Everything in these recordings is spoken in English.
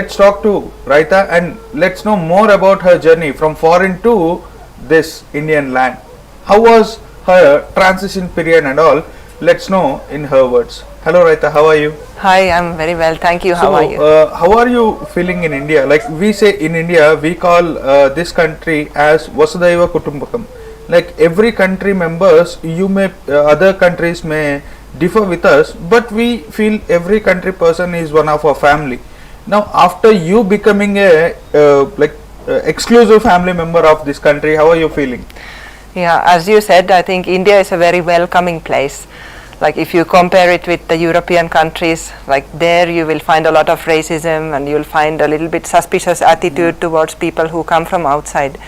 Let's talk to Raitha and let's know more about her journey from foreign to this Indian land. How was her transition period and all? Let's know in her words. Hello Raitha, how are you? Hi, I'm very well. Thank you. How are you? How are you feeling in India? Like we say in India, we call this country as Vasudhaiva Kutumbakam. Like every country members, other countries may differ with us, but we feel every country person is one of our family. Now, after you becoming a exclusive family member of this country, how are you feeling? Yeah, as you said, I think India is a very welcoming place. Like if you compare it with the European countries, like there you will find a lot of racism and you'll find a little bit suspicious attitude towards people who come from outside.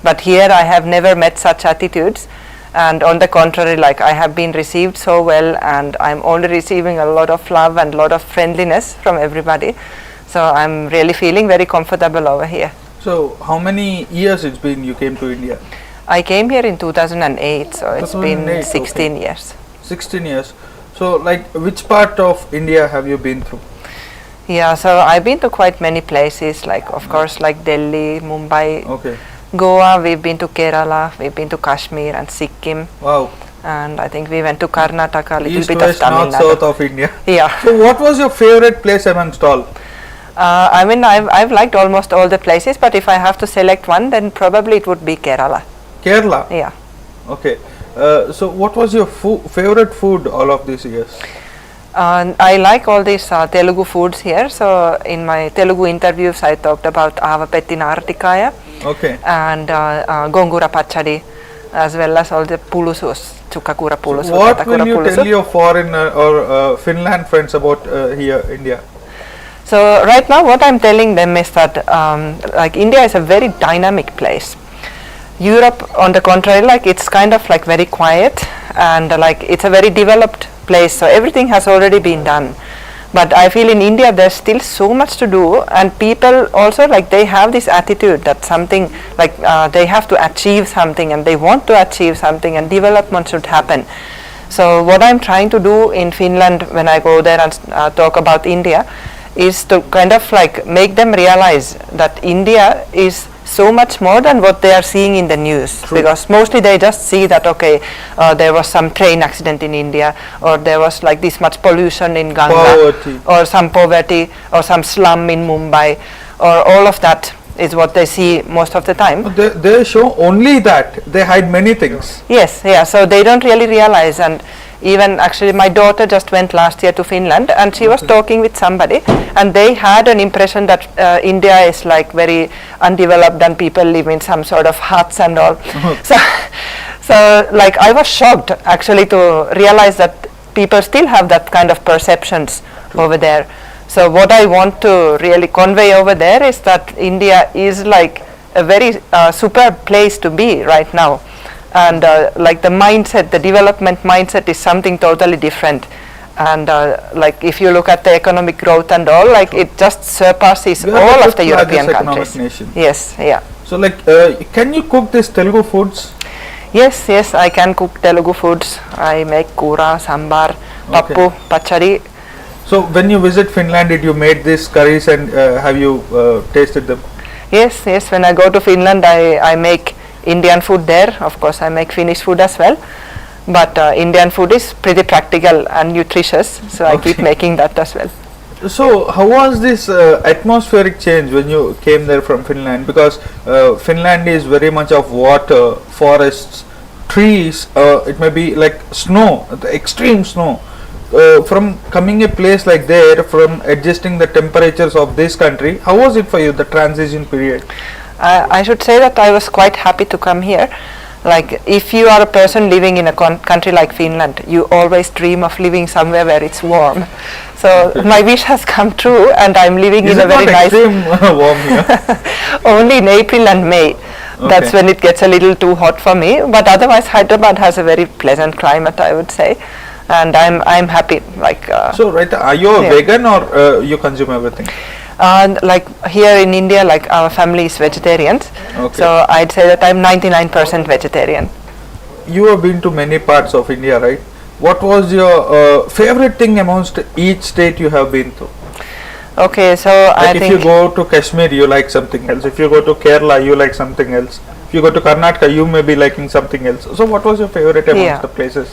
But here I have never met such attitudes, and on the contrary, like I have been received so well, and I'm only receiving a lot of love and a lot of friendliness from everybody. So I'm really feeling very comfortable over here. So how many years it's been you came to India? I came here in 2008, so it's been 16 okay. years. 16 years. So like which part of India have you been through? Yeah, so I've been to quite many places, like of course like Delhi, Mumbai, Okay. Goa, we've been to Kerala, we've been to Kashmir and Sikkim. Wow. And I think we went to Karnataka, a little East, bit west, of Tamil north, Nadu. south of India. Yeah. So what was your favorite place amongst all? I mean, I've liked almost all the places, but if I have to select one, then probably it would be Kerala. Kerala? Yeah. Okay. So what was your favorite food all of these years? I like all these Telugu foods here. So in my Telugu interviews, I talked about Avapetti Nartikaya. Okay. And Gongura Pachadi, as well as all the pulusus, Chukakura pulusu. So what will you tell your foreign or Finland friends about here, India? So right now what I'm telling them is that like India is a very dynamic place. Europe on the contrary, like it's kind of like very quiet, and like it's a very developed place, so everything has already been done. But I feel in India there's still so much to do, and people also like they have this attitude that something like they have to achieve something and they want to achieve something and development should happen. So what I'm trying to do in Finland when I go there and talk about India is to kind of like make them realize that India is so much more than what they are seeing in the news. True. Because mostly they just see that okay, there was some train accident in India, or there was like this much pollution in Ganga, or some poverty, or some slum in Mumbai, or all of that is what they see most of the time. They show only that, they hide many things. Yes, yeah, so they don't really realize. And even actually my daughter just went last year to Finland, and she was talking with somebody, and they had an impression that India is like very undeveloped and people live in some sort of huts and all. So like I was shocked actually to realize that people still have that kind of perceptions over there. So what I want to really convey over there is that India is like a very superb place to be right now. And like the mindset, the development mindset is something totally different. And like if you look at the economic growth and all, like it just surpasses all of the European countries. Nation. Yes, yeah. So like, can you cook these Telugu foods? Yes, I can cook Telugu foods. I make kura, sambar, pappu, pachadi. So when you visit Finland, did you make these curries and have you tasted them? Yes, when I go to Finland, I make Indian food there. Of course, I make Finnish food as well. But Indian food is pretty practical and nutritious, so I keep making that as well. So how was this atmospheric change when you came there from Finland? Because Finland is very much of water, forests, trees, it may be like snow, the extreme snow. From coming a place like there, from adjusting the temperatures of this country, how was it for you, the transition period? I should say that I was quite happy to come here. Like if you are a person living in a country like Finland, you always dream of living somewhere where it's warm. So my wish has come true, and I'm living in a very nice. Warm here? Only in April and May. That's when it gets a little too hot for me. But otherwise, Hyderabad has a very pleasant climate, I would say, and I'm happy. Like. So, Raitha, are you a vegan or you consume everything? Like here in India, like our family is vegetarians, so I'd say that I'm 99% vegetarian. You have been to many parts of India, right? What was your favorite thing amongst each state you have been to? Okay, so I Like if think you go to Kashmir, you like something else. If you go to Kerala, you like something else. If you go to Karnataka, you may be liking something else. So what was your favorite amongst Yeah. the places?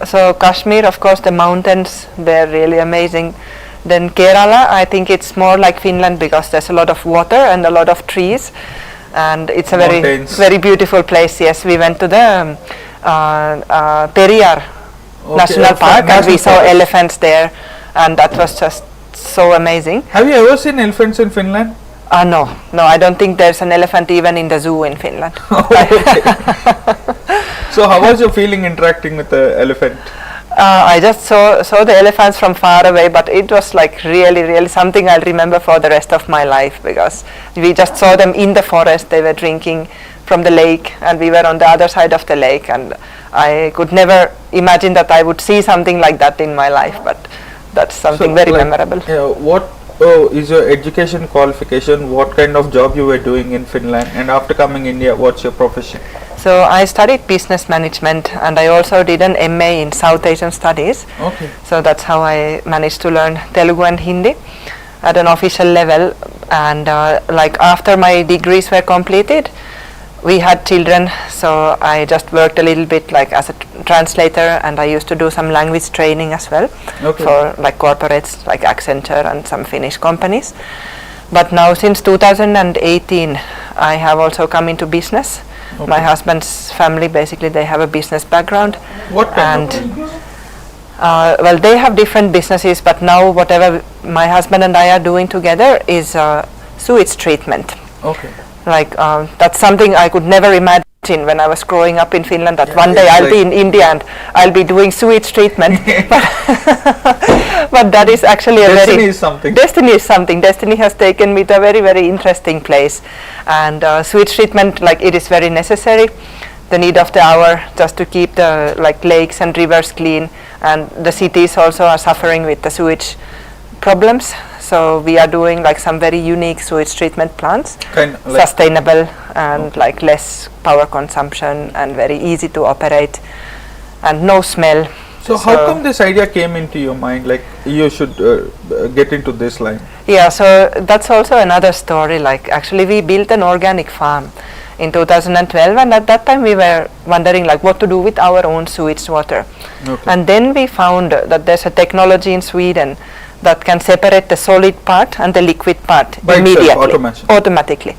so Kashmir, of course, the mountains, they're really amazing. Then Kerala, I think it's more like Finland because there's a lot of water and a lot of trees, and it's a Mountains. very beautiful place. Yes, we went to the Periyar Okay, National Park, and National we saw Forest. elephants there, and that was just so amazing. Have you ever seen elephants in Finland? No, I don't think there's an elephant even in the zoo in Finland. So how was your feeling interacting with the elephant? I just saw the elephants from far away, but it was like really something I'll remember for the rest of my life, because we just saw them in the forest. They were drinking from the lake, and we were on the other side of the lake, and I could never imagine that I would see something like that in my life, but that's something very like, memorable. What is your education qualification? What kind of job you were doing in Finland? And after coming India, what's your profession? So I studied business management, and I also did an MA in South Asian Studies. Okay. So that's how I managed to learn Telugu and Hindi at an official level. And like after my degrees were completed, we had children, so I just worked a little bit like as a translator, and I used to do some language training as well. Okay. For like corporates like Accenture and some Finnish companies. But now since 2018, I have also come into business. Okay. My husband's family, basically they have a business background. What kind And of business? well, they have different businesses, but now whatever my husband and I are doing together is sewage treatment. Okay. Like that's something I could never imagine when I was growing up in Finland, that one day it's I'll be like- in India and I'll be doing sewage treatment. But that is actually a Destiny very is something. Destiny is something. Destiny has taken me to a very interesting place, and sewage treatment, like, it is very necessary, the need of the hour, just to keep the like lakes and rivers clean, and the cities also are suffering with the sewage problems. So we are doing like some very unique sewage treatment plants, Kind like sustainable and like less power consumption and very easy to operate and no smell. So how come this idea came into your mind, like you should get into this line? Yeah, so that's also another story. Like, actually we built an organic farm in 2012, and at that time we were wondering like what to do with our own sewage water. Okay. And then we found that there's a technology in Sweden that can separate the solid part and the liquid part By itself, immediately, automatically.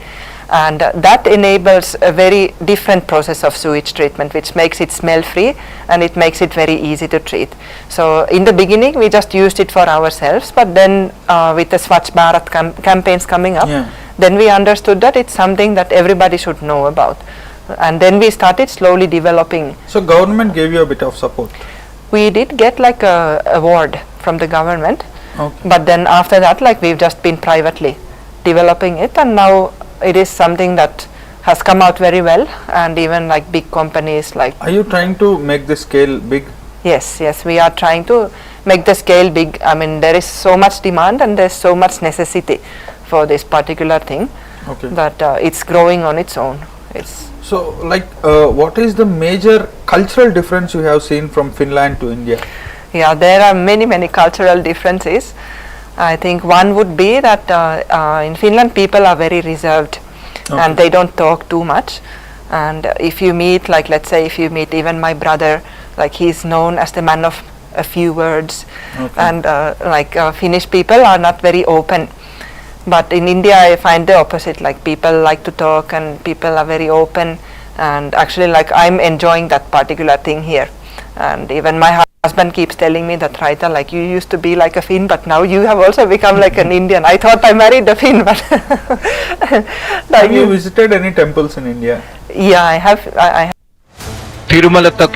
And that enables a very different process of sewage treatment, which makes it smell free and it makes it very easy to treat. So in the beginning we just used it for ourselves, but then with the Swachh Bharat campaigns coming up, Yeah. then we understood that it's something that everybody should know about. And then we started slowly developing. So government gave you a bit of support. We did get like a award from the government, Okay. but then after that, like, we've just been privately developing it, and now it is something that has come out very well, and even like big companies like, Are you trying to make the scale big? yes, we are trying to make the scale big. I mean, there is so much demand and there's so much necessity for this particular thing Okay. that it's growing on its own. It's So like what is the major cultural difference you have seen from Finland to India? Yeah, there are many cultural differences. I think one would be that in Finland people are very reserved, Okay. and they don't talk too much. And if you meet, like, let's say if you meet even my brother, like, he's known as the man of a few words. Okay. And Finnish people are not very open. But in India I find the opposite, like, people like to talk and people are very open, and actually, like, I'm enjoying that particular thing here. And even my husband keeps telling me that, Raitha, like, you used to be like a Finn, but now you have also become like an Indian. I thought I married a Finn, but Have you visited any temples in India? yeah, I have. I Tirumala తొక్కి